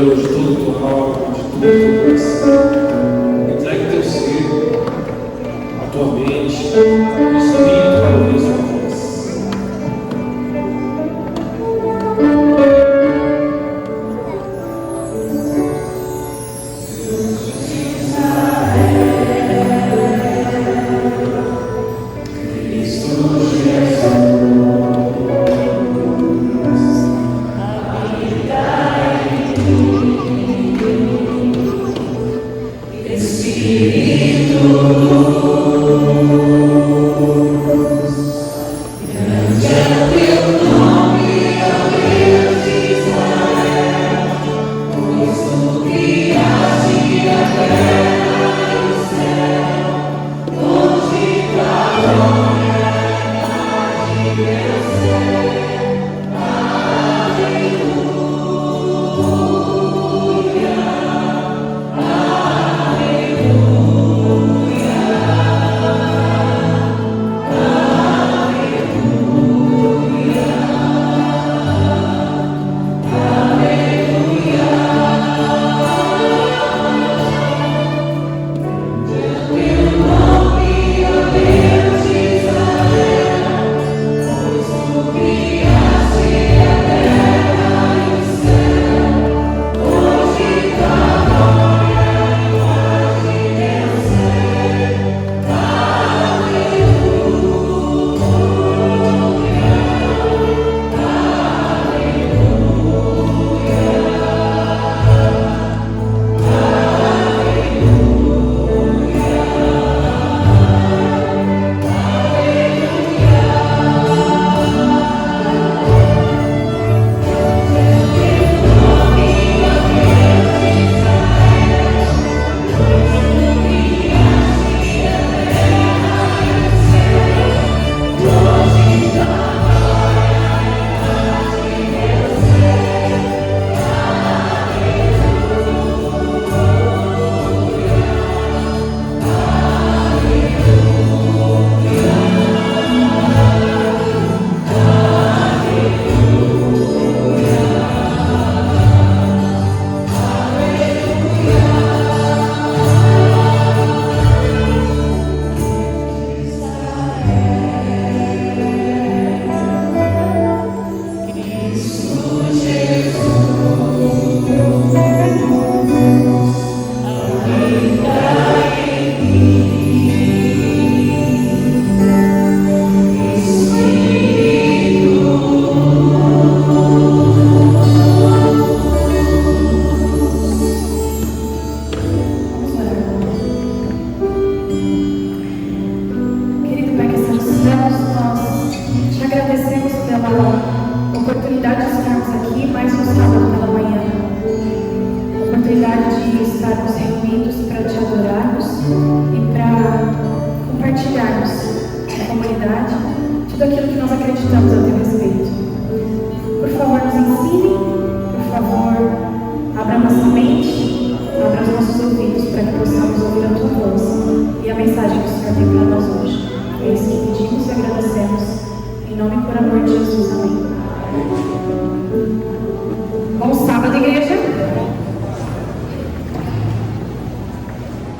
Deus, toda a tua alma, de todo o teu coração. Entregue teu ser, a tua mente, o Espírito para ouvir sua voz.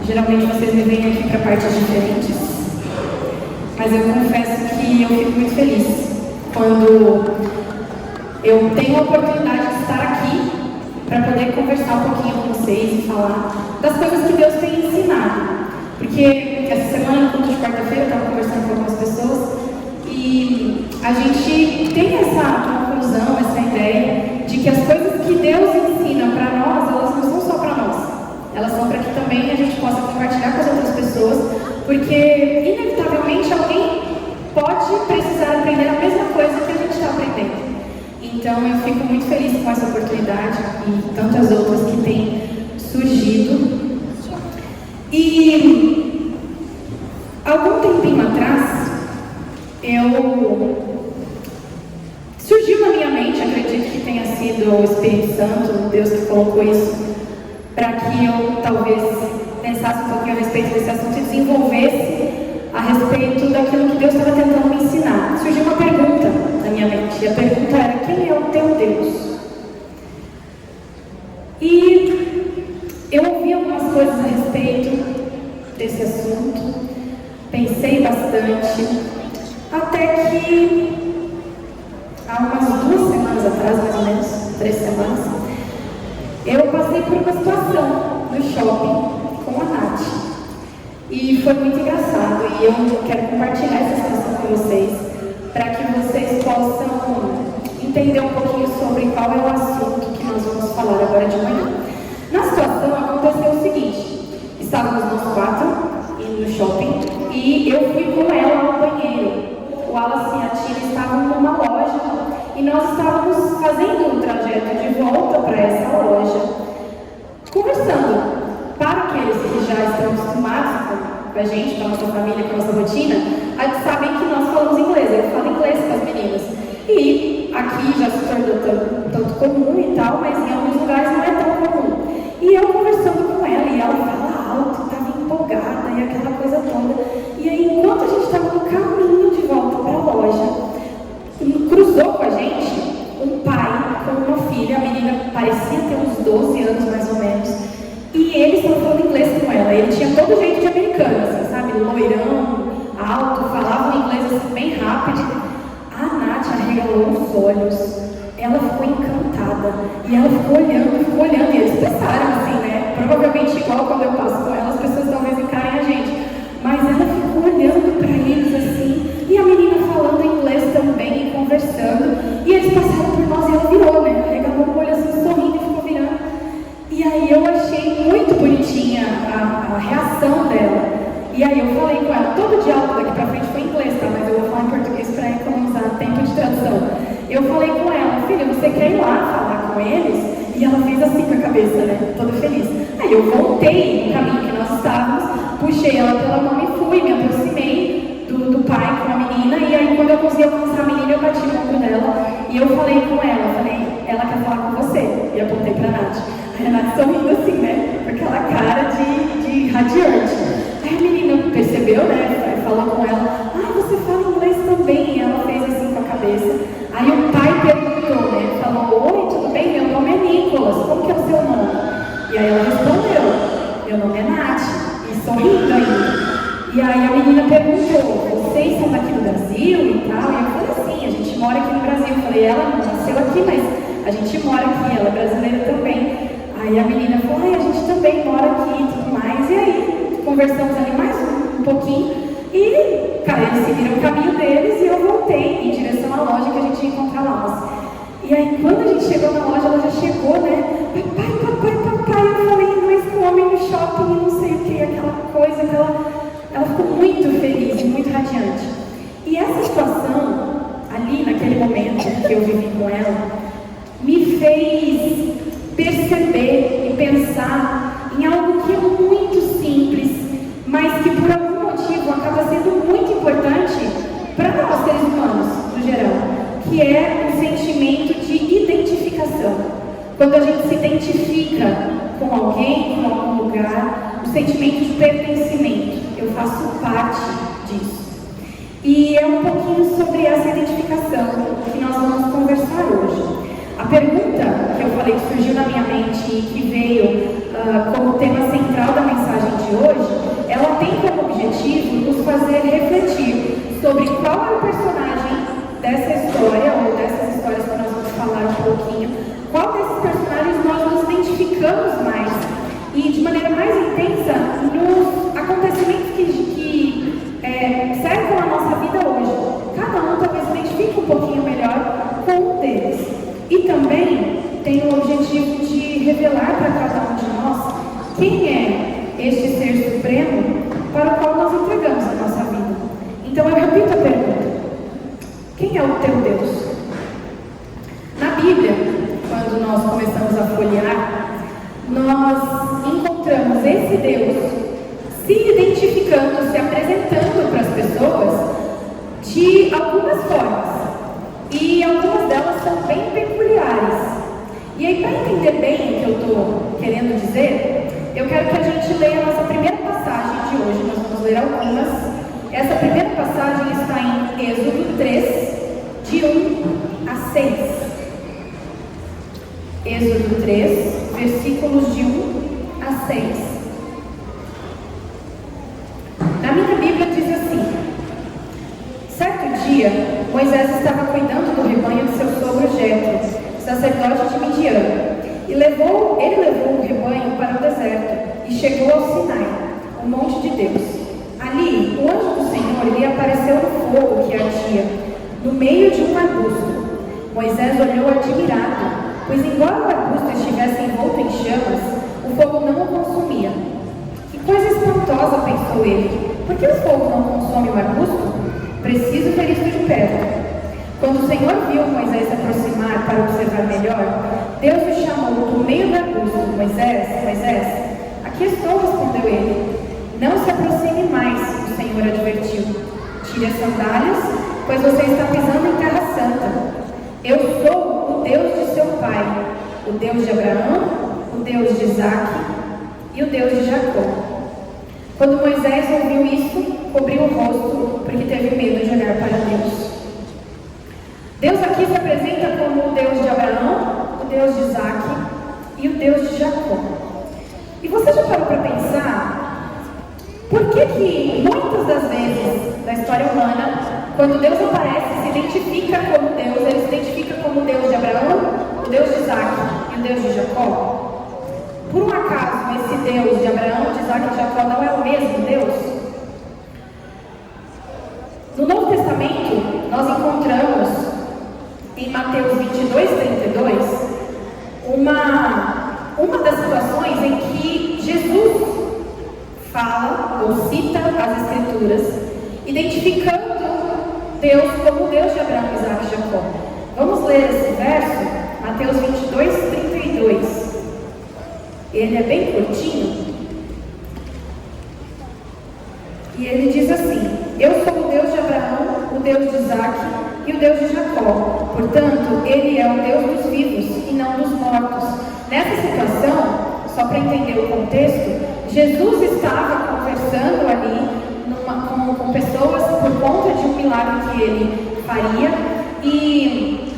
Geralmente vocês me veem aqui para partes diferentes, mas eu confesso que eu fico muito feliz quando eu tenho a oportunidade de estar aqui para poder conversar um pouquinho com vocês e falar das coisas que Deus tem ensinado. Porque essa semana, no culto de quarta-feira, eu estava conversando com algumas pessoas e a gente tem essa conclusão, essa ideia de que as coisas que Deus ensina para nós, elas não são só para nós. Elas são para que também a gente possa compartilhar com as outras pessoas, porque inevitavelmente alguém pode precisar aprender a mesma coisa que a gente está aprendendo. Então eu fico muito feliz com essa oportunidade e tantas outras que têm surgido. E algum tempinho atrás, surgiu na minha mente, acredito que tenha sido o Espírito Santo, Deus que colocou isso, para que eu talvez pensasse um pouquinho a respeito desse assunto e desenvolvesse a respeito daquilo que Deus estava tentando me ensinar. Surgiu uma pergunta na minha mente, e a pergunta era: quem é o teu Deus? E desse assunto, pensei bastante, até que há umas 2 semanas atrás, mais ou menos, 3 semanas, eu passei por uma situação no shopping com a Nath. E foi muito engraçado, e eu quero compartilhar essa situação com vocês, para que vocês possam entender um pouquinho sobre qual é o assunto que nós vamos falar agora de manhã. Na situação aconteceu o seguinte: estávamos nós 4 indo no shopping e eu fui com ela ao banheiro. O Wallace e a Tina estavam numa loja e nós estávamos fazendo um trajeto de volta para essa loja, conversando. Para aqueles que já estão acostumados com a gente, com a nossa família, com a nossa rotina, sabem que nós falamos inglês. Eu falo inglês com as meninas. E aqui já se tornou tanto comum e tal, mas em alguns lugares não é tão comum. E eu conversando com ela, e ela fala alto, estava empolgada e aquela coisa toda. E aí, enquanto a gente estava no caminho de volta para a loja, cruzou com a gente um pai com uma filha. A menina parecia ter uns 12 anos mais ou menos. E ele estava falando inglês com ela. Ele tinha todo jeito de americano, assim, sabe? Loirão, alto, falava um inglês assim, bem rápido. A Nath arregalou os olhos. Ela ficou encantada. E ela ficou olhando. E eles pensaram assim, né? Provavelmente igual quando eu passo com ela, as pessoas talvez encarem a gente. Mas ela ficou olhando para eles assim. E a menina falando inglês também e conversando. E eles passaram por nós e ela virou, né? Arregalou o olho assim, sorrindo e ficou virando. E aí eu achei muito bonitinha a reação dela. E aí eu falei com ela, todo o diálogo daqui pra frente foi em inglês, tá? Mas eu vou falar em português para economizar tempo de tradução. Eu falei com ela, filha, você quer ir lá falar com eles? E ela fez assim com a cabeça, né? Toda feliz. Aí eu voltei no caminho que nós estávamos, puxei ela pela mão e fui, me aproximei do pai com a menina. E aí quando eu consegui alcançar a menina, eu bati no ombro dela. E eu falei com ela, ela quer falar com você. E apontei pra Nath. Aí a Nath sorrindo assim, né? Com aquela cara de radiante. Aí a menina percebeu, né? Falou com ela, você fala inglês também. E ela fez assim com a cabeça. Aí o pai perguntou, né? Falou, oi, tudo bem? Meu nome é Nicolas, como que é o seu nome? E aí ela respondeu, meu nome é Nath. E sorrindo ainda. E aí a menina perguntou, vocês são daqui do Brasil e tal? E eu falei assim, a gente mora aqui no Brasil. Eu falei, ela não nasceu aqui, mas a gente mora aqui, ela é brasileira também. Aí a menina falou, a gente também mora aqui e tudo mais. E aí, conversamos ali mais um pouquinho. E, cara, eles seguiram o caminho deles e eu voltei em direção à loja que a gente ia encontrar lá. E aí, quando a gente chegou na loja, ela já chegou, né? Papai. Eu falei inglês com o homem no shopping e não sei o que, aquela coisa. Ela ficou muito feliz e muito radiante. E essa situação, ali naquele momento que eu vivi com ela, me fez perceber e pensar em algo que é muito simples, mas que por algum motivo acaba sendo muito importante para nós seres humanos, no geral, que é o sentimento de identificação. Quando a gente se identifica com alguém, com algum lugar, o sentimento de pertencimento, eu faço parte disso. E é um pouquinho sobre essa identificação que nós vamos conversar hoje. A pergunta que eu falei que surgiu na minha mente e que veio como tema central da mensagem de hoje, ela tem como objetivo nos fazer refletir sobre qual é o personagem dessa história, ou dessas histórias que nós vamos falar um pouquinho, qual desses personagens nós nos identificamos mais e de maneira mais intensa nos acontecimentos que cercam a nossa vida hoje. Cada um talvez se identifique um pouquinho melhor com um deles. E também tem o objetivo de revelar para cada um de nós quem é este ser supremo para o qual nós entregamos a nossa vida. Então eu repito a pergunta: quem é o teu Deus? Na Bíblia, quando nós começamos a folhear, nós encontramos esse Deus se identificando, se apresentando para as pessoas de algumas formas. E algumas delas são bem peculiares. E aí, para entender bem o que eu estou querendo dizer, eu quero que a gente leia a nossa primeira passagem de hoje. Nós vamos ler algumas. Essa primeira passagem está em Êxodo 3, de 1 a 6. Êxodo 3, versículos de 1 a 6. sacerdote de Midian. Ele levou o rebanho para o deserto e chegou ao Sinai, o monte de Deus. Ali, o anjo do Senhor lhe apareceu no fogo que ardia, no meio de um arbusto. Moisés olhou admirado, pois embora o arbusto estivesse envolto em chamas, o fogo não o consumia. Que coisa espantosa, pensou ele. Por que o fogo não consome o arbusto? Preciso ver isso de perto. Quando o Senhor viu Moisés se aproximar para observar melhor, Deus o chamou do meio do arbusto. Moisés, Moisés, aqui estou, respondeu ele. Não se aproxime mais, o Senhor advertiu. Tire as sandálias, pois você está pisando em terra santa. Eu sou o Deus de seu pai, o Deus de Abraão, o Deus de Isaque e o Deus de Jacó. Quando Moisés ouviu isso, cobriu o rosto, porque teve medo de olhar para Deus. Deus aqui se apresenta como o Deus de Abraão, o Deus de Isaque e o Deus de Jacó. E você já parou para pensar por que muitas das vezes na história humana, quando Deus aparece, se identifica como Deus, ele se identifica como o Deus de Abraão, o Deus de Isaque e o Deus de Jacó? Por um acaso esse Deus de Abraão, de Isaque e de Jacó não é o mesmo Deus? No Novo Testamento, nós encontramos em Mateus 22:32, uma das situações em que Jesus fala ou cita as Escrituras, identificando Deus como Deus de Abraão, Isaque e Jacó. Vamos ler esse verso, Mateus 22:32. Ele é bem curtinho. E ele diz assim: eu sou o Deus de Abraão, o Deus de Isaque e o Deus de Jacó. Portanto, ele é o Deus dos vivos e não dos mortos. Nessa situação, só para entender o contexto, Jesus estava conversando ali com pessoas por conta de um milagre que ele faria, e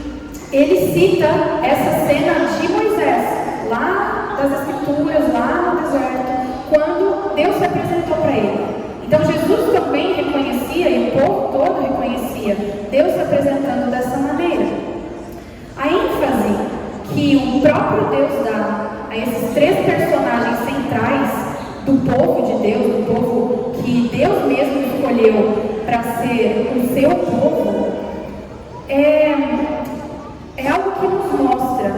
ele cita essa cena de Moisés, lá das Escrituras, lá no deserto, quando Deus se apresentou para ele. Então Jesus também reconhecia, e o povo todo reconhecia, Deus se apresentando dessa maneira. A ênfase que o próprio Deus dá a esses três personagens centrais do povo de Deus, do povo que Deus mesmo escolheu para ser o seu povo, é algo que nos mostra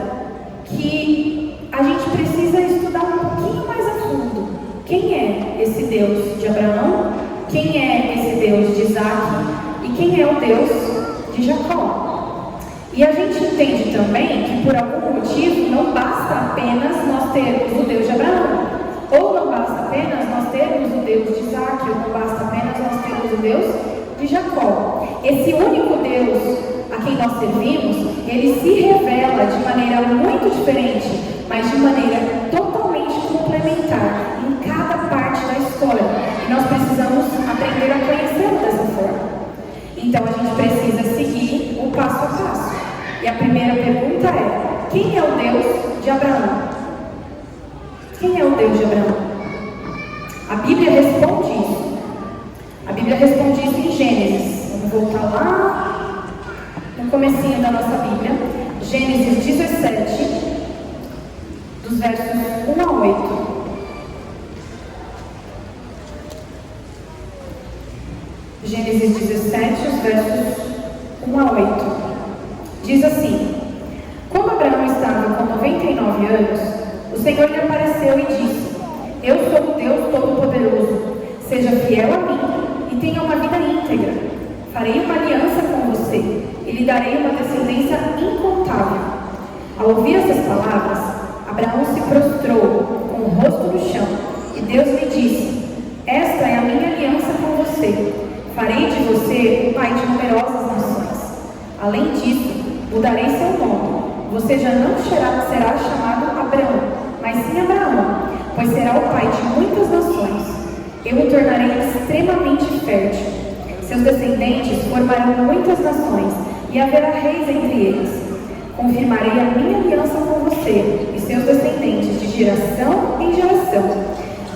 que a gente precisa estudar um pouquinho mais a fundo. Quem é esse Deus de Abraão? Quem é esse Deus de Isaque? E quem é o Deus de Jacó? E a gente entende também que por algum motivo não basta apenas nós termos o Deus de Abraão, ou não basta apenas nós termos o Deus de Isaque, ou não basta apenas nós termos o Deus de Jacó. Esse único Deus a quem nós servimos, ele se revela de maneira muito diferente, mas de maneira totalmente complementar em cada parte da história. E nós precisamos aprender a conhecê-lo dessa forma. Então a gente precisa seguir o passo a passo. E a primeira pergunta é: quem é o Deus de Abraão? Quem é o Deus de Abraão? A Bíblia responde isso. A Bíblia responde isso em Gênesis. Vamos voltar lá no comecinho da nossa Bíblia. Gênesis 17, dos versos 1 a 8. Gênesis 17, os versos 1 a 8. Diz assim: quando Abraão estava com 99 anos, o Senhor lhe apareceu e disse: eu sou o Deus Todo-Poderoso, seja fiel a mim e tenha uma vida íntegra. Farei uma aliança com você e lhe darei uma descendência incontável. Ao ouvir essas palavras, Abraão se prostrou com o rosto no chão, e Deus lhe disse: esta é a minha aliança com você. Farei de você o pai de numerosas nações. Além disso, mudarei seu nome. Você já não será chamado Abrão, mas sim Abraão, pois será o pai de muitas nações. Eu o tornarei extremamente fértil. Seus descendentes formarão muitas nações, e haverá reis entre eles. Confirmarei a minha aliança com você e seus descendentes de geração em geração.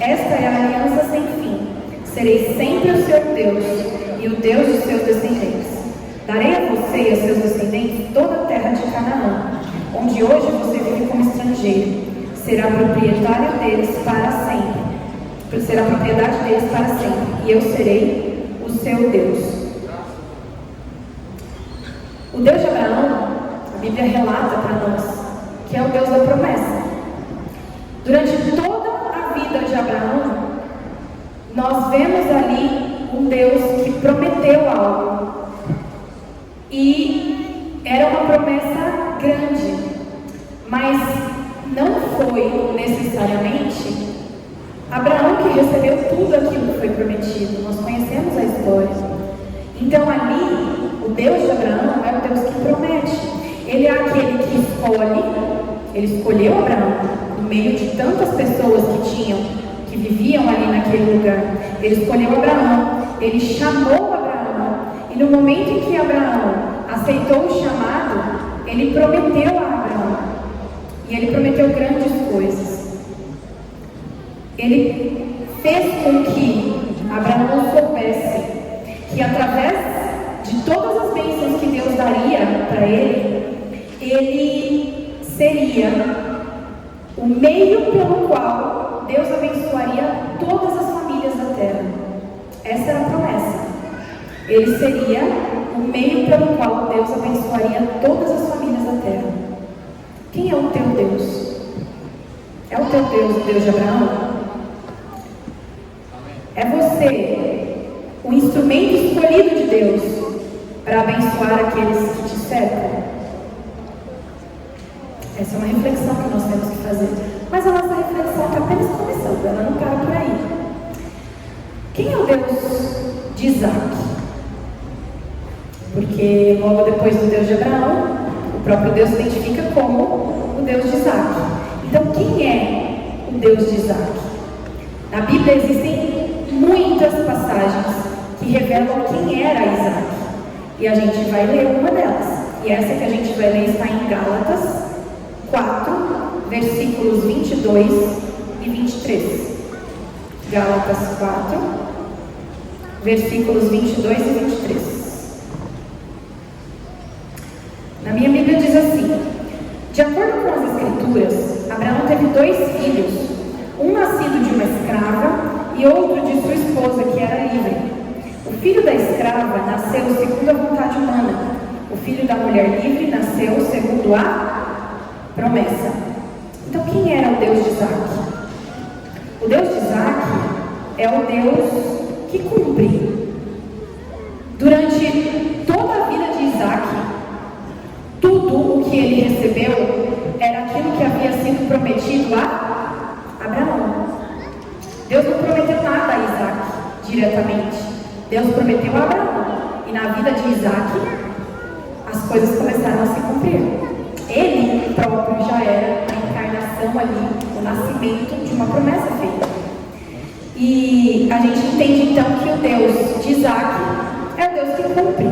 Esta é a aliança sem fim. Serei sempre o seu Deus e o Deus de seus descendentes. Darei a você e a seus descendentes toda a terra de Canaã, onde hoje estrangeiro. Será proprietário deles para sempre. Será propriedade deles para sempre. E eu serei o seu Deus. O Deus de Abraão, a Bíblia relata para nós que é o Deus da promessa. Durante toda a vida de Abraão, nós vemos ali um Deus que prometeu algo. E era uma promessa grande, mas não foi necessariamente Abraão que recebeu tudo aquilo que foi prometido. Nós conhecemos a história. Então ali, o Deus de Abraão é o Deus que promete. Ele é aquele que escolhe. Ele escolheu Abraão no meio de tantas pessoas que viviam ali naquele lugar. Ele escolheu Abraão, ele chamou Abraão, e no momento em que Abraão aceitou o chamado, ele prometeu a Abraão, e ele prometeu grandes coisas. Ele fez com que Abraão soubesse que através de todas as bênçãos que Deus daria para ele, ele seria o meio pelo qual Deus abençoaria todas as famílias da terra. Essa era a promessa. Ele seria o meio pelo qual Deus abençoaria todas as famílias da terra. Quem é o teu Deus? É o teu Deus, o Deus de Abraão? É você o instrumento escolhido de Deus para abençoar aqueles que te cercam? Essa é uma reflexão que nós temos que fazer. Mas a nossa reflexão está apenas começando, ela não para por aí. Quem é o Deus de Isaac? Porque logo depois do Deus de Abraão, o próprio Deus se identifica como o Deus de Isaac. Então quem é o Deus de Isaac? Na Bíblia existem muitas passagens que revelam quem era Isaac. E a gente vai ler uma delas. E essa que a gente vai ler está em Gálatas 4, versículos 22 e 23. Gálatas 4, versículos 22 e 23. Na minha Bíblia diz assim: de acordo com as Escrituras, Abraão teve 2 filhos, um nascido de uma escrava e outro de sua esposa, que era livre. O filho da escrava nasceu segundo a vontade humana. O filho da mulher livre nasceu segundo a promessa. Então quem era o Deus de Isaac? O Deus de Isaac é o Deus que cumpre. Durante toda a vida de Isaac, tudo o que ele recebeu era aquilo que havia sido prometido a Abraão. Deus não prometeu nada a Isaac diretamente. Deus prometeu a Abraão. E na vida de Isaac, as coisas começaram a se cumprir. Ele próprio já era a encarnação ali, o nascimento de uma promessa feita. E a gente entende então que o Deus de Isaac é o Deus que cumpre.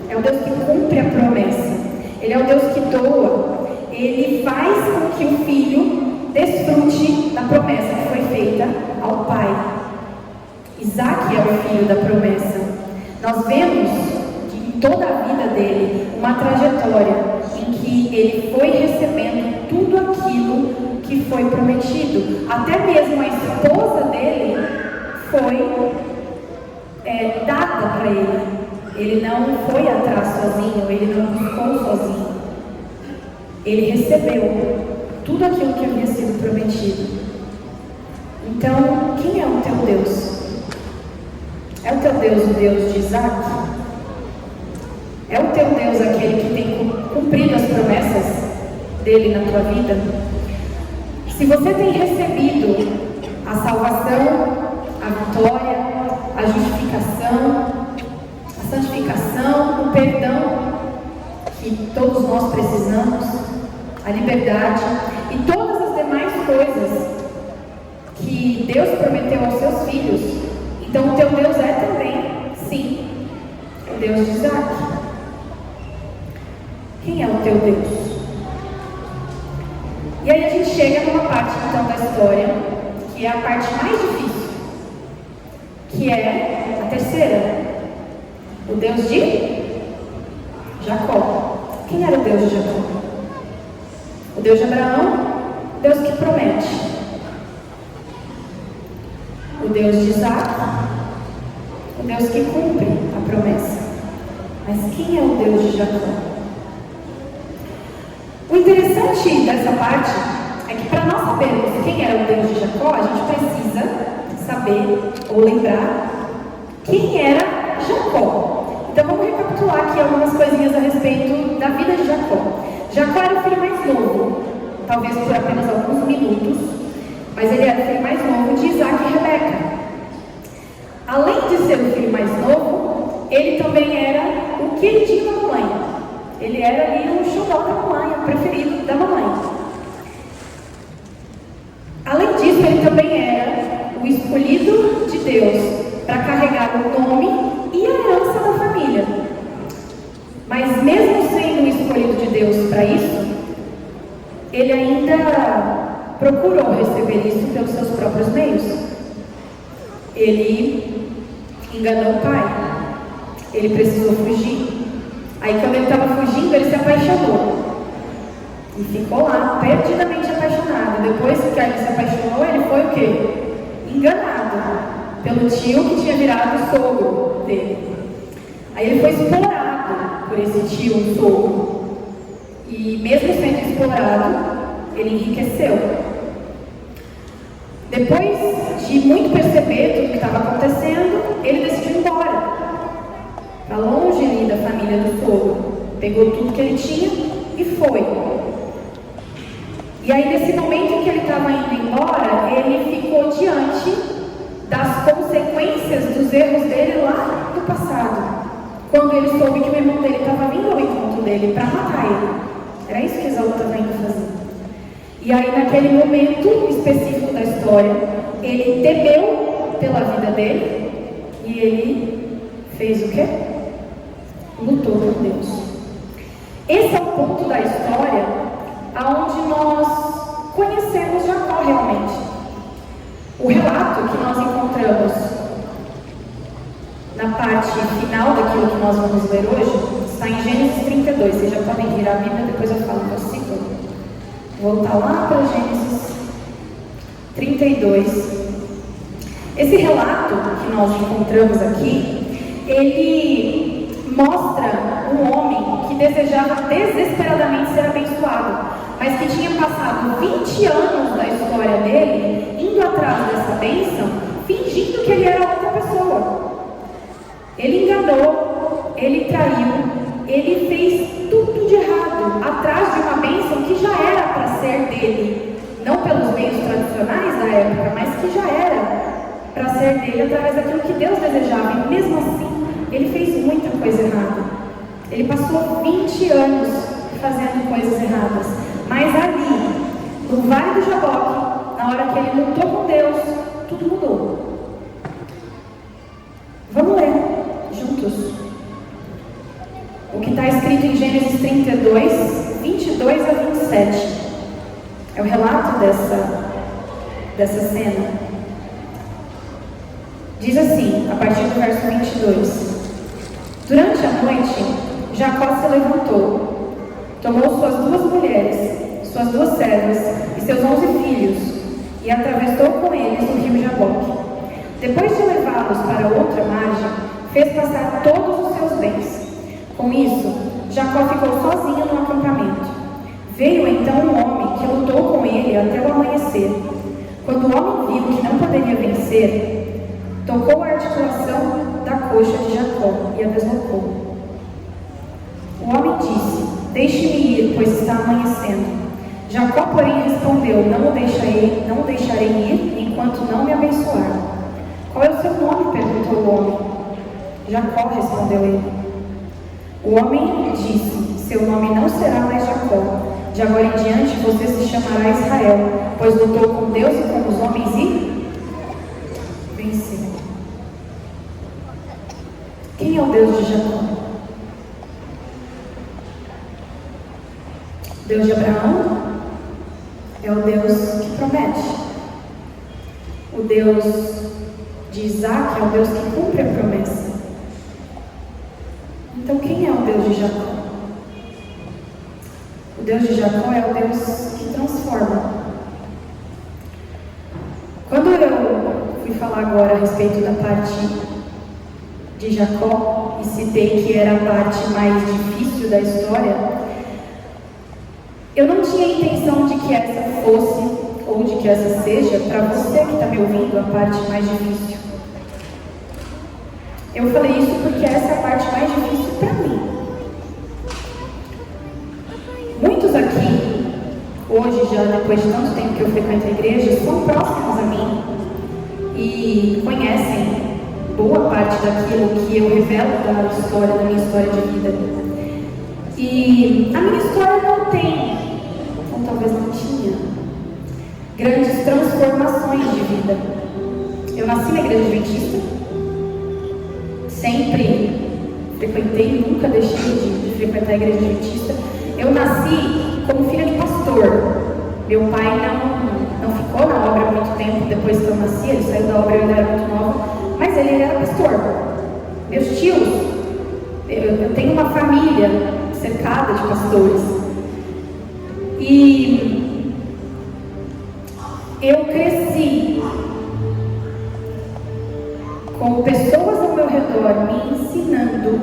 É o Deus que cumpre a promessa. Ele é o Deus que doa. Ele faz com que o filho desfrute da promessa que foi feita ao pai. Isaac é o filho da promessa. Nós vemos que em toda a vida dele uma trajetória em que ele foi recebendo tudo aquilo que foi prometido. Até mesmo a esposa dele foi dada para ele. Ele não foi atrás sozinho, ele não buscou sozinho. Ele recebeu tudo aquilo que havia sido prometido. Então, quem é o teu Deus? É o teu Deus o Deus de Isaac? É o teu Deus aquele que tem cumprido as promessas dele na tua vida? Se você tem recebido a salvação, a vitória, a justificação, a santificação, o perdão que todos nós precisamos, a liberdade e todas as demais coisas que Deus prometeu aos seus filhos, então o teu Deus é também, sim, o Deus de Isaac. Quem é o teu Deus? E aí a gente chega numa parte então da história, que é a parte mais difícil, que é a terceira. O Deus de Jacó. Quem era o Deus de Jacó? O Deus de Abraão, Deus que promete. O Deus de Isaac, o Deus que cumpre a promessa. Mas quem é o Deus de Jacó? O interessante dessa parte é que para nós sabermos quem era o Deus de Jacó, a gente precisa saber ou lembrar quem era Jacó. Então vamos recapitular aqui algumas coisinhas a respeito da vida de Jacó. Jacó era o filho mais novo, talvez por apenas alguns minutos, mas ele era o filho mais novo de Isaac e Rebeca. Além de ser o filho mais novo, ele também era o queridinho da mamãe. Ele era ali o xodó da mamãe, o preferido da mamãe. Além disso, ele também era o escolhido de Deus para carregar o nome e a herança da família. Mas mesmo sendo o escolhido de Deus para isso, ele ainda procurou receber isso pelos seus próprios meios. Ele enganou o pai. Ele precisou fugir. Aí quando ele estava fugindo, ele se apaixonou. E ficou lá, perdidamente apaixonado. Depois que ele se apaixonou, ele foi o quê? Enganado pelo tio que tinha virado o sogro dele. Aí ele foi explorado por esse tio, o sogro. E mesmo sendo explorado, ele enriqueceu. Depois de muito perceber tudo o que estava acontecendo, ele decidiu ir embora. Para longe ali da família do sogro. Pegou tudo que ele tinha e foi. E aí nesse momento em que ele estava indo embora, ele ficou diante das consequências dos erros dele lá no passado. Quando ele soube que o irmão dele estava vindo ao encontro dele para matar ele. Era isso que Esaú estava indo fazer. E aí naquele momento específico da história, ele temeu pela vida dele e ele fez o quê? Lutou por Deus. Esse é o ponto da história aonde nós conhecemos Jacó realmente. O relato que nós encontramos na parte final daquilo que nós vamos ler hoje está em Gênesis 32. Vocês já podem virar a Bíblia, depois eu falo o versículo. Vou voltar lá para Gênesis 32. Esse relato que nós encontramos aqui, ele mostra um homem que desejava desesperadamente ser abençoado, mas que tinha passado 20 anos da história dele indo atrás dessa bênção, fingindo que ele era outra pessoa. Ele enganou, ele traiu, ele fez tudo de errado, atrás de uma bênção que já era para ser dele, não pelos meios tradicionais da época, mas que já era para ser dele através daquilo que Deus desejava. E mesmo assim, ele fez muita coisa errada. Ele passou 20 anos fazendo coisas erradas. Mas ali, no Vale do Jaboque, na hora que ele lutou com Deus, tudo mudou. Vamos ler juntos o que está escrito em Gênesis 32, 22 a 27. É o relato dessa cena. Diz assim, a partir do verso 22. Durante a noite, Jacó se levantou, tomou suas 2 mulheres, suas 2 servas e seus 11 filhos, e atravessou com eles o rio Jaboque. Depois de levá-los para outra margem, fez passar todos os seus bens. Com isso, Jacó ficou sozinho no acampamento. Veio então um homem que lutou com ele até o amanhecer. Quando o homem viu que não poderia vencer, tocou a articulação da coxa de Jacó e a deslocou. O homem disse: deixe-me ir, pois está amanhecendo. Jacó, porém, respondeu: não o deixarei ir enquanto não me abençoar. Qual é o seu nome? Perguntou o homem. Jacó, respondeu ele. O homem disse: seu nome não será mais Jacó. De agora em diante você se chamará Israel, pois lutou com Deus e com os homens e venceu. Quem é o Deus de Jacó? Deus de Abraão é o Deus que promete. O Deus de Isaac é o Deus que cumpre a promessa. Então quem é o Deus de Jacó? O Deus de Jacó é o Deus que transforma. falar agora a respeito da parte de Jacó e citei que era a parte mais difícil da história, eu não tinha intenção de que essa fosse, ou de que essa seja, para você que está me ouvindo, a parte mais difícil. Eu falei isso porque essa é a parte mais difícil para mim. Muitos aqui, hoje, já depois de tanto tempo que eu frequento a igreja, são próximos a mim e conhecem boa parte daquilo que eu revelo da minha história de vida. E a minha história não tem, ou talvez não tinha, grandes transformações de vida. Eu nasci na igreja adventista, sempre frequentei, nunca deixei de frequentar a igreja adventista. Eu nasci como filha de pastor. Meu pai não ficou na obra há muito tempo depois que eu nasci, ele saiu da obra, eu ainda era muito nova, mas ele era pastor. Meus tios, eu tenho uma família cercada de pastores. E eu cresci com pessoas ao meu redor me ensinando,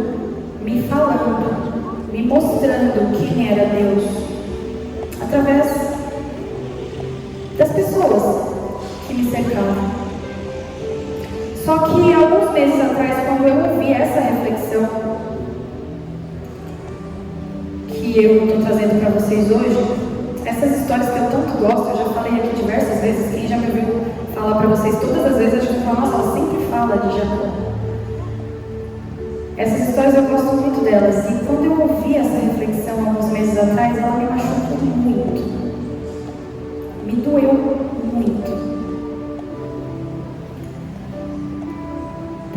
me falando, me mostrando quem era Deus, através das pessoas que me cercavam. Só que alguns meses atrás, quando eu ouvi essa reflexão que eu estou trazendo para vocês hoje, essas histórias que eu tanto gosto, eu já falei aqui diversas vezes, quem já me ouviu falar para vocês todas as vezes, a gente fala, nossa, ela sempre fala de Jacó. Essas histórias eu gosto muito delas, e quando eu ouvi essa reflexão alguns meses atrás, ela me machucou muito, me doeu muito.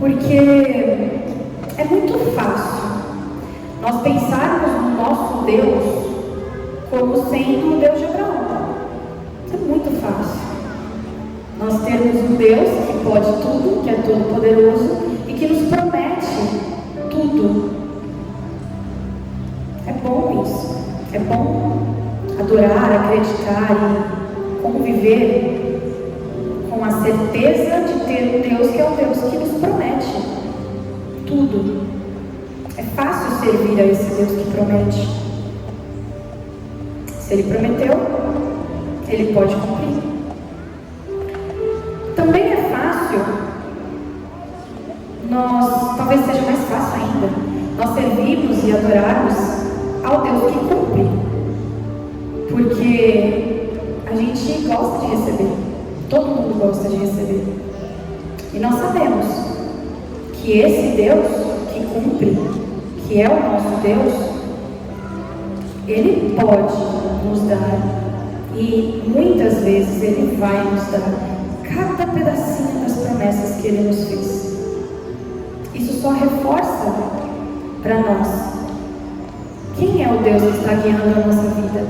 Porque é muito fácil nós pensarmos no nosso Deus como sendo o Deus de Abraão. Isso é muito fácil. Nós termos um Deus que pode tudo, que é todo poderoso e que nos promete tudo. É bom isso. É bom adorar, acreditar e conviver com a certeza de ter um Deus que é um Deus que nos promete tudo. É fácil servir a esse Deus que promete. Se Ele prometeu, Ele pode cumprir. Também é fácil, talvez seja mais fácil ainda, nós servirmos e adorarmos ao Deus que cumpre. Porque a gente gosta de receber. Todo mundo gosta de receber. E nós sabemos que esse Deus que cumpre, que é o nosso Deus, Ele pode nos dar. E muitas vezes Ele vai nos dar cada pedacinho das promessas que Ele nos fez. Isso só reforça para nós quem é o Deus que está guiando a nossa vida.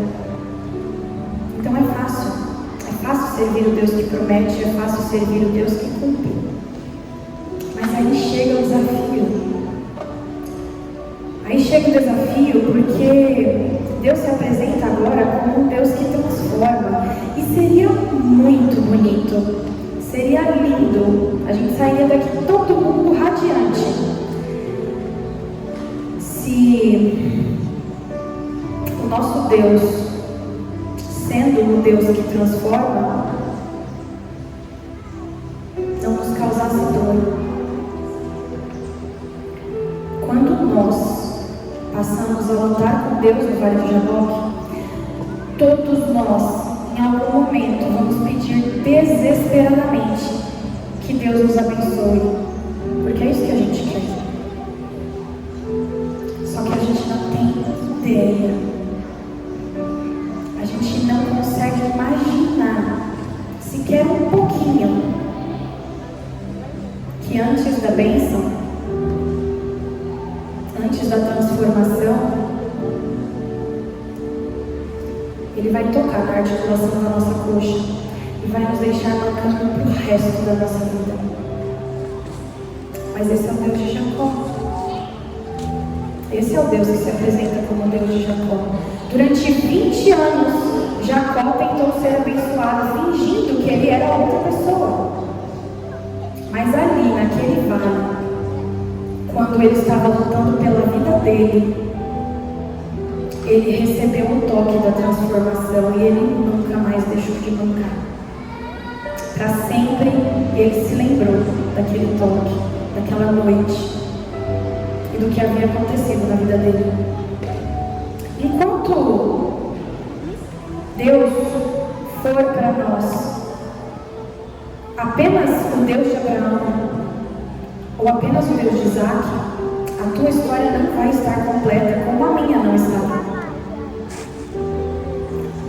Então é fácil. É fácil servir o Deus que promete, é fácil servir o Deus que cumpre. Mas aí chega o desafio. Aí chega o desafio porque Deus se apresenta agora como um Deus que transforma. E seria muito bonito, seria lindo, a gente sairia daqui todo mundo radiante se o nosso Deus, sendo o Deus que transforma, não nos causasse dor. Quando nós passamos a lutar com Deus no Vale do Jaboque, todos nós, em algum momento, vamos pedir desesperadamente que Deus nos abençoe, porque é isso que a gente quer. Só que a gente não tem ideia. A gente não consegue imaginar, sequer um pouquinho, que antes da bênção, antes da transformação, Ele vai tocar na articulação da nossa coxa e vai nos deixar marcando para o resto da nossa vida. Mas esse é o Deus de Jacó. Esse é o Deus que se apresenta como o Deus de Jacó. Durante 20 anos, Jacó tentou ser abençoado, fingindo que ele era outra pessoa. Mas ali, naquele vale, quando ele estava lutando pela vida dele, ele recebeu o toque da transformação e ele nunca mais deixou de mancar. Para sempre ele se lembrou daquele toque, daquela noite e do que havia acontecido na vida dele. Enquanto Deus for para nós apenas o Deus de Abraão ou apenas o Deus de Isaac, a tua história não vai estar completa como a minha não está.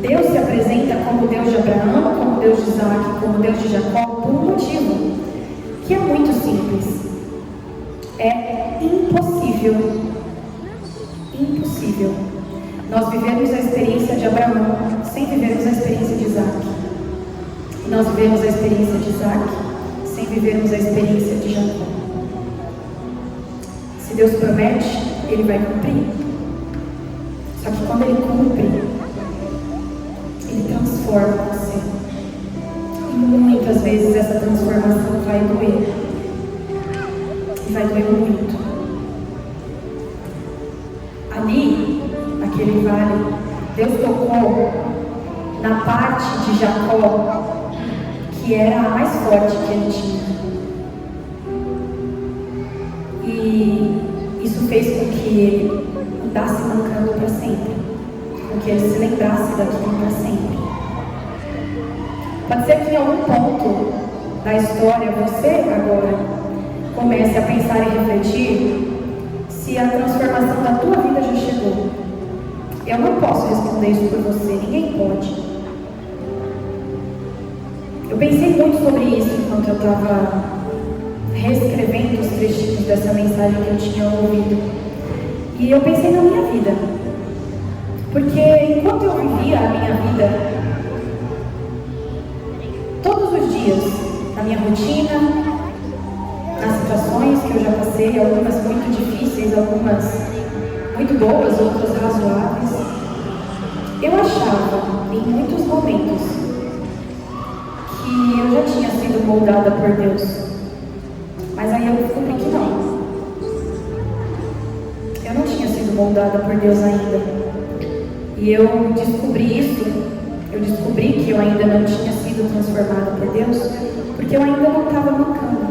Deus se apresenta como Deus de Abraão, como Deus de Isaac, como Deus de Jacó, por um motivo que é muito simples. É impossível nós vivemos a experiência de Abraão sem vivermos a experiência de Isaac. E nós vivemos a experiência de Isaac sem vivermos a experiência de Jacó. Se Deus promete, Ele vai cumprir. Só que quando Ele cumpre, Ele transforma você. E muitas vezes essa transformação vai doer. E vai doer muito. Ali, naquele vale, Deus tocou na parte de Jacó que era a mais forte que ele tinha. E isso fez com que ele andasse mancando para sempre. Com que ele se lembrasse daquilo para sempre. Pode ser que em algum ponto da história você agora comece a pensar e refletir se a transformação da tua vida já chegou. Eu não posso responder isso por você, ninguém pode. Eu pensei muito sobre isso enquanto eu estava reescrevendo os trechinhos dessa mensagem que eu tinha ouvido. E eu pensei na minha vida. Porque enquanto eu vivia a minha vida, todos os dias, na minha rotina, nas situações que eu já passei, algumas muito difíceis, algumas muito boas, outras razoáveis, eu achava, em muitos momentos, que eu já tinha sido moldada por Deus. Mas aí eu descobri que não. Eu não tinha sido moldada por Deus ainda. E eu descobri isso, eu descobri que eu ainda não tinha sido transformada por Deus, porque eu ainda não estava mancando.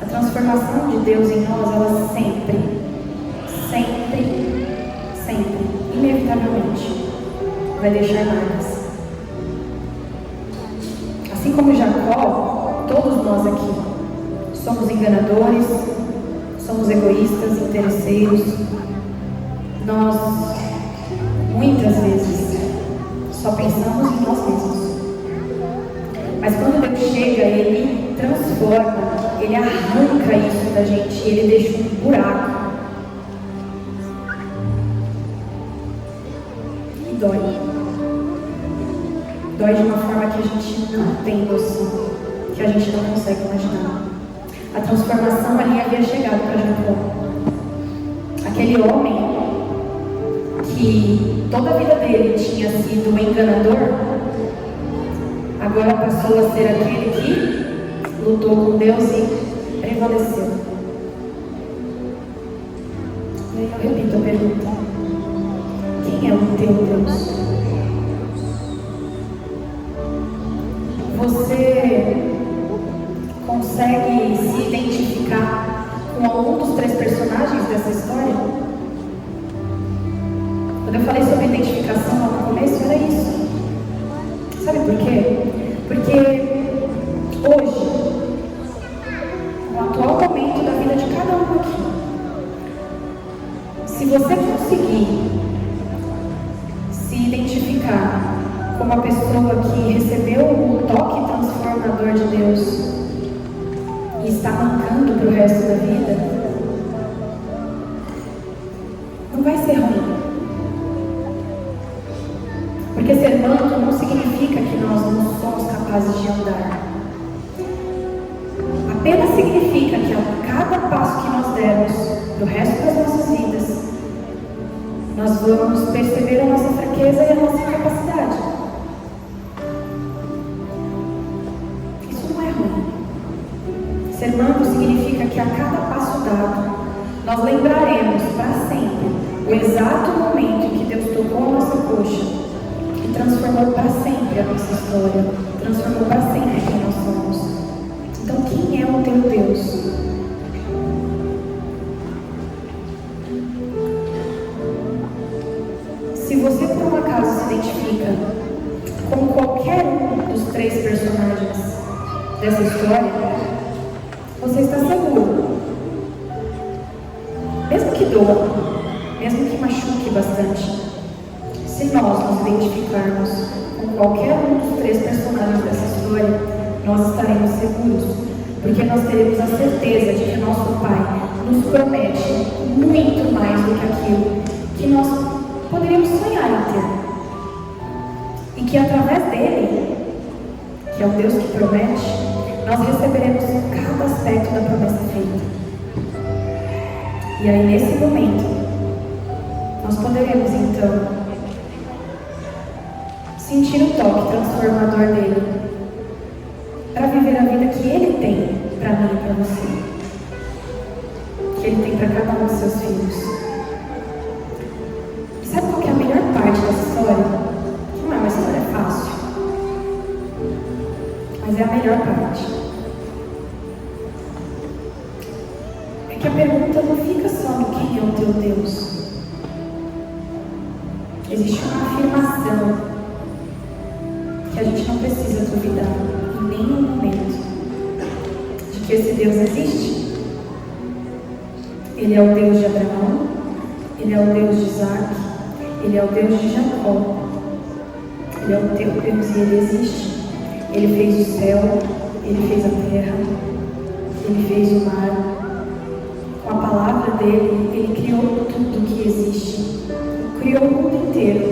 A transformação de Deus em nós, ela sempre, inevitavelmente, vai deixar marcas. Assim como Jacó, todos nós aqui somos enganadores, somos egoístas, interesseiros. Nós, muitas vezes, só pensamos em nós mesmos. Mas quando Deus chega, Ele transforma, Ele arranca isso da gente, Ele deixa um buraco. E dói. Dói de uma forma que a gente não tem noção, que a gente não consegue imaginar. A transformação ali havia chegado para Jacó. Aquele homem que toda a vida dele tinha sido um enganador, agora passou a ser aquele que lutou com Deus e prevaleceu. E aí eu repito a pergunta: quem é o teu Deus? Você consegue se identificar com algum dos três personagens dessa história? Quando eu falei sobre identificação lá no começo, era isso. Sabe por quê? Porque hoje, no atual momento da vida de cada um aqui, se você conseguir se identificar como a pessoa que recebeu o toque transformador de Deus e está mancando para o resto da vida, não vai ser ruim. Porque ser manco não significa que nós não somos capazes de andar. Apenas significa que a cada passo que nós dermos no resto das nossas vidas, nós vamos perceber a nossa fraqueza e a nossa incapacidade. Observando significa que a cada passo dado, nós lembraremos para sempre o exato momento em que Deus tocou a nossa coxa e transformou para sempre a nossa história, transformou para sempre quem nós somos. Então, quem é o teu Deus? Se você por um acaso se identifica com qualquer um dos 3 personagens dessa história, você está seguro. Mesmo que doa, mesmo que machuque bastante, se nós nos identificarmos com qualquer um dos 3 personagens dessa história, nós estaremos seguros, porque nós teremos a certeza de que nosso Pai nos promete muito mais do que aquilo que nós poderíamos sonhar em ter. E que através dele, que é o Deus que promete, nós receberemos cada aspecto da promessa feita. E aí, nesse momento, nós poderemos, então, sentir o toque transformador dele para viver a vida que ele tem para mim e para você, que ele tem para cada um dos seus filhos. E sabe qual que é a melhor parte dessa história? Não é uma história fácil, mas é a melhor parte. É que a pergunta não fica só no quem é o teu Deus. Existe uma afirmação que a gente não precisa duvidar em nenhum momento de que esse Deus existe. Ele é o Deus de Abraão, ele é o Deus de Isaac, ele é o Deus de Jacó. Ele é o teu Deus e ele existe. Ele fez o céu, ele fez a terra, ele fez o mar. Com a palavra dele, ele criou tudo que existe. Criou o mundo inteiro.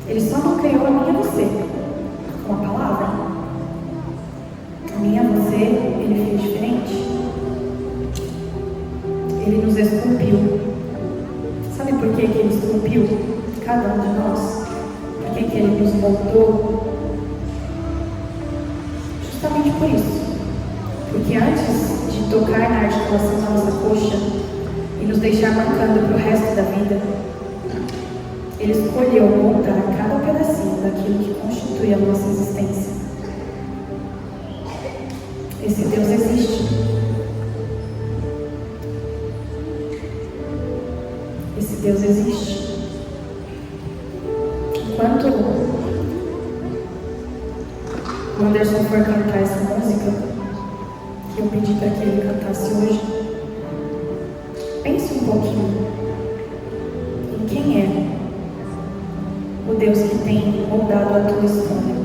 Ele só não criou a mim e a você com a palavra. A mim e a você, ele fez diferente. Ele nos esculpiu. Sabe por que ele esculpiu cada um de nós? Por que ele nos moldou? Justamente por isso. Porque antes de tocar na articulação da nossa coxa e nos deixar marcando para o resto da vida, ele escolheu moldar cada pedacinho daquilo que constitui a nossa existência. Esse Deus existe. Esse Deus existe. Enquanto o Anderson for cantar essa música, que eu pedi para que ele cantasse hoje, pense um pouquinho em quem é o Deus que tem moldado a tua história.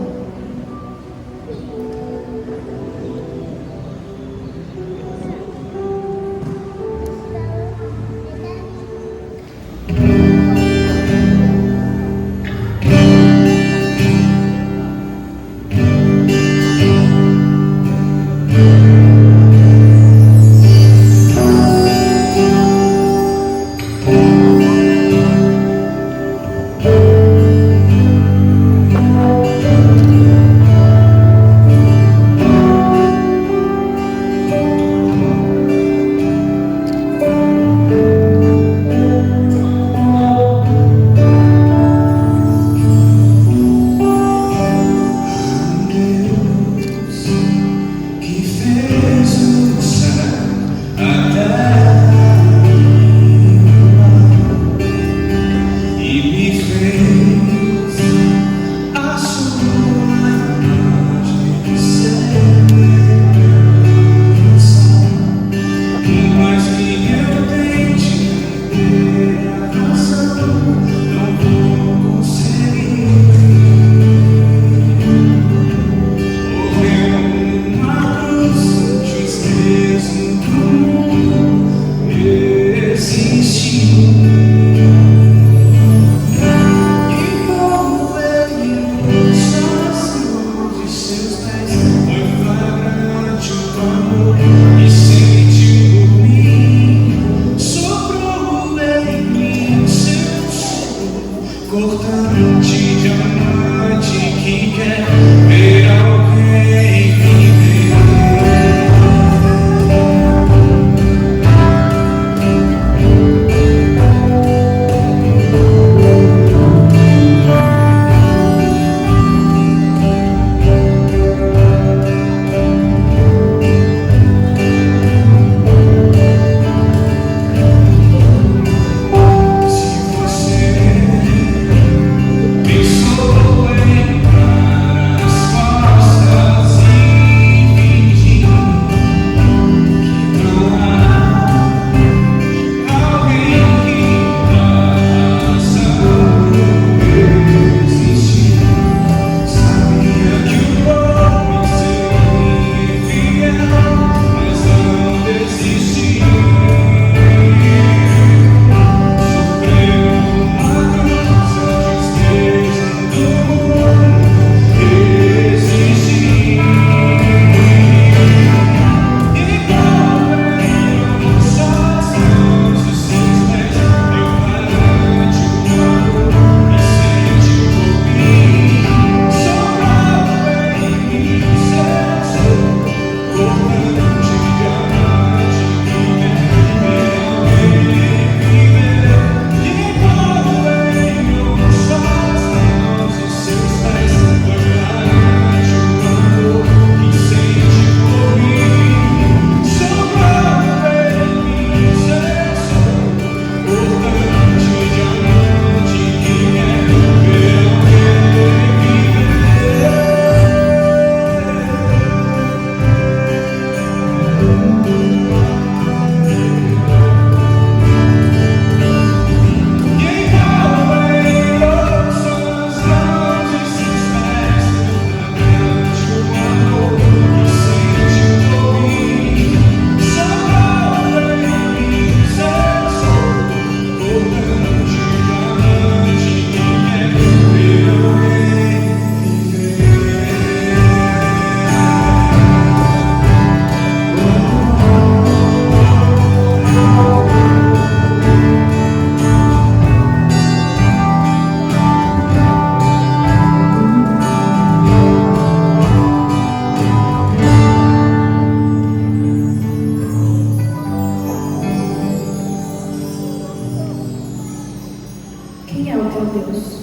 olhos.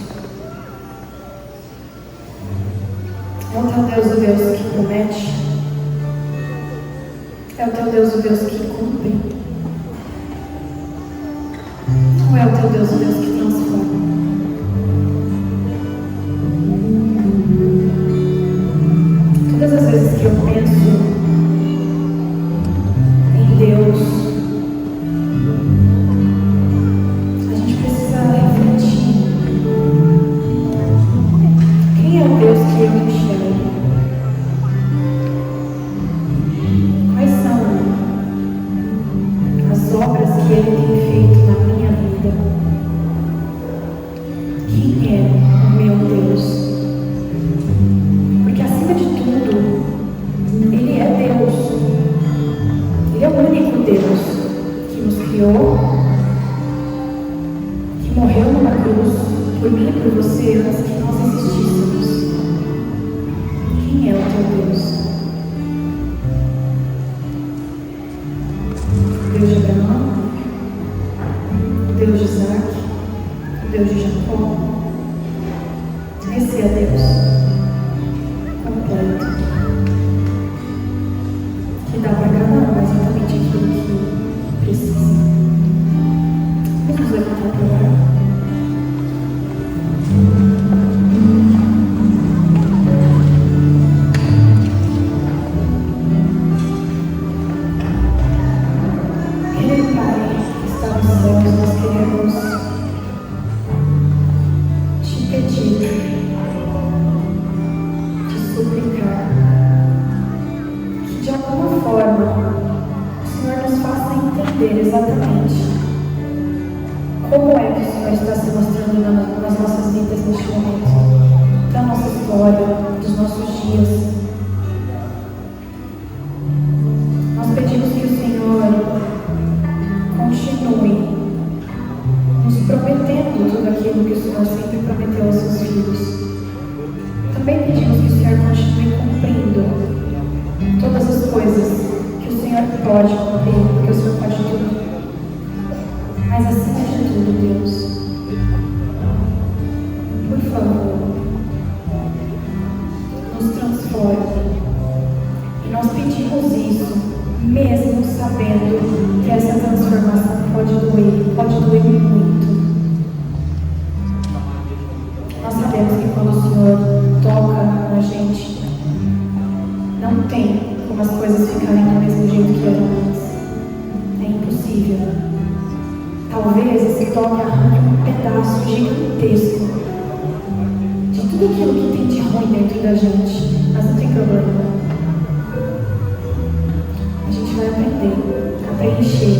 É o teu Deus, o Deus que promete. É o teu Deus, o Deus que cumpre. Ou é o teu Deus, o Deus que transforma? Todas as vezes que eu penso em Deus, a gente precisa refletir. Quem é o Deus que eu enxergo? Quais são as obras que Ele tem feito na minha vida? Quem é o meu Deus? Porque acima de tudo, Ele é Deus. Ele é o único Deus que nos criou, que morreu numa cruz por mim e por você antes que nós existíssemos. Quem é o teu Deus? O Deus de Abraão, o Deus de Isaac, o Deus de Jacó. Esse é Deus completo, que dá para cada um exatamente aquilo que precisa. Vamos levantar para orar. Querido Pai que está nos céus, nós queremos te pedir, te suplicar, que de alguma forma o Senhor nos faça entender exatamente como é que o Senhor está se mostrando nas nossas vidas neste momento, da nossa história, dos nossos dias. Nós pedimos que o Senhor continue nos prometendo tudo aquilo que o Senhor sempre prometeu aos seus filhos. Também pedimos que o Senhor continue cumprindo todas as coisas que o Senhor pode cumprir, porque o Senhor pode tudo. Mas acima de tudo, Deus, por favor, nos transforme. E nós pedimos isso, mesmo sabendo que essa transformação pode doer muito. Nós sabemos que quando o Senhor toca na gente, não tem como as coisas ficarem do mesmo jeito que eram antes. É impossível. Talvez esse toque arranque um pedaço gigantesco de tudo aquilo que tem de ruim dentro da gente, mas não tem problema. A gente vai aprender a preencher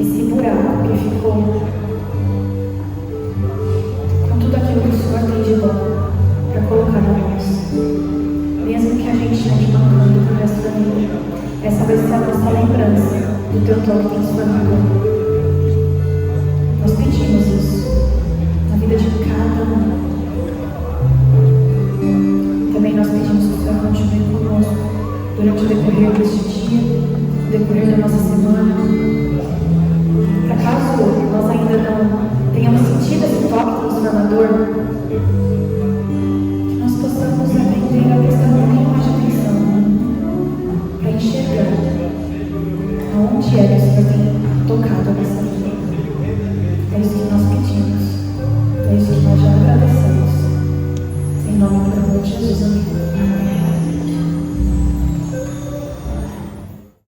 esse buraco que ficou com tudo aquilo que o Senhor tem de bom para colocar na nós. Mesmo que a gente esteja mandando para o resto da vida, essa vai ser a nossa lembrança do teu toque transformador. Nós pedimos isso na vida de cada um. Também nós pedimos que o Senhor continue conosco durante o decorrer deste dia, o decorrer da nossa semana. Para caso nós ainda não tenhamos sentido esse toque transformador,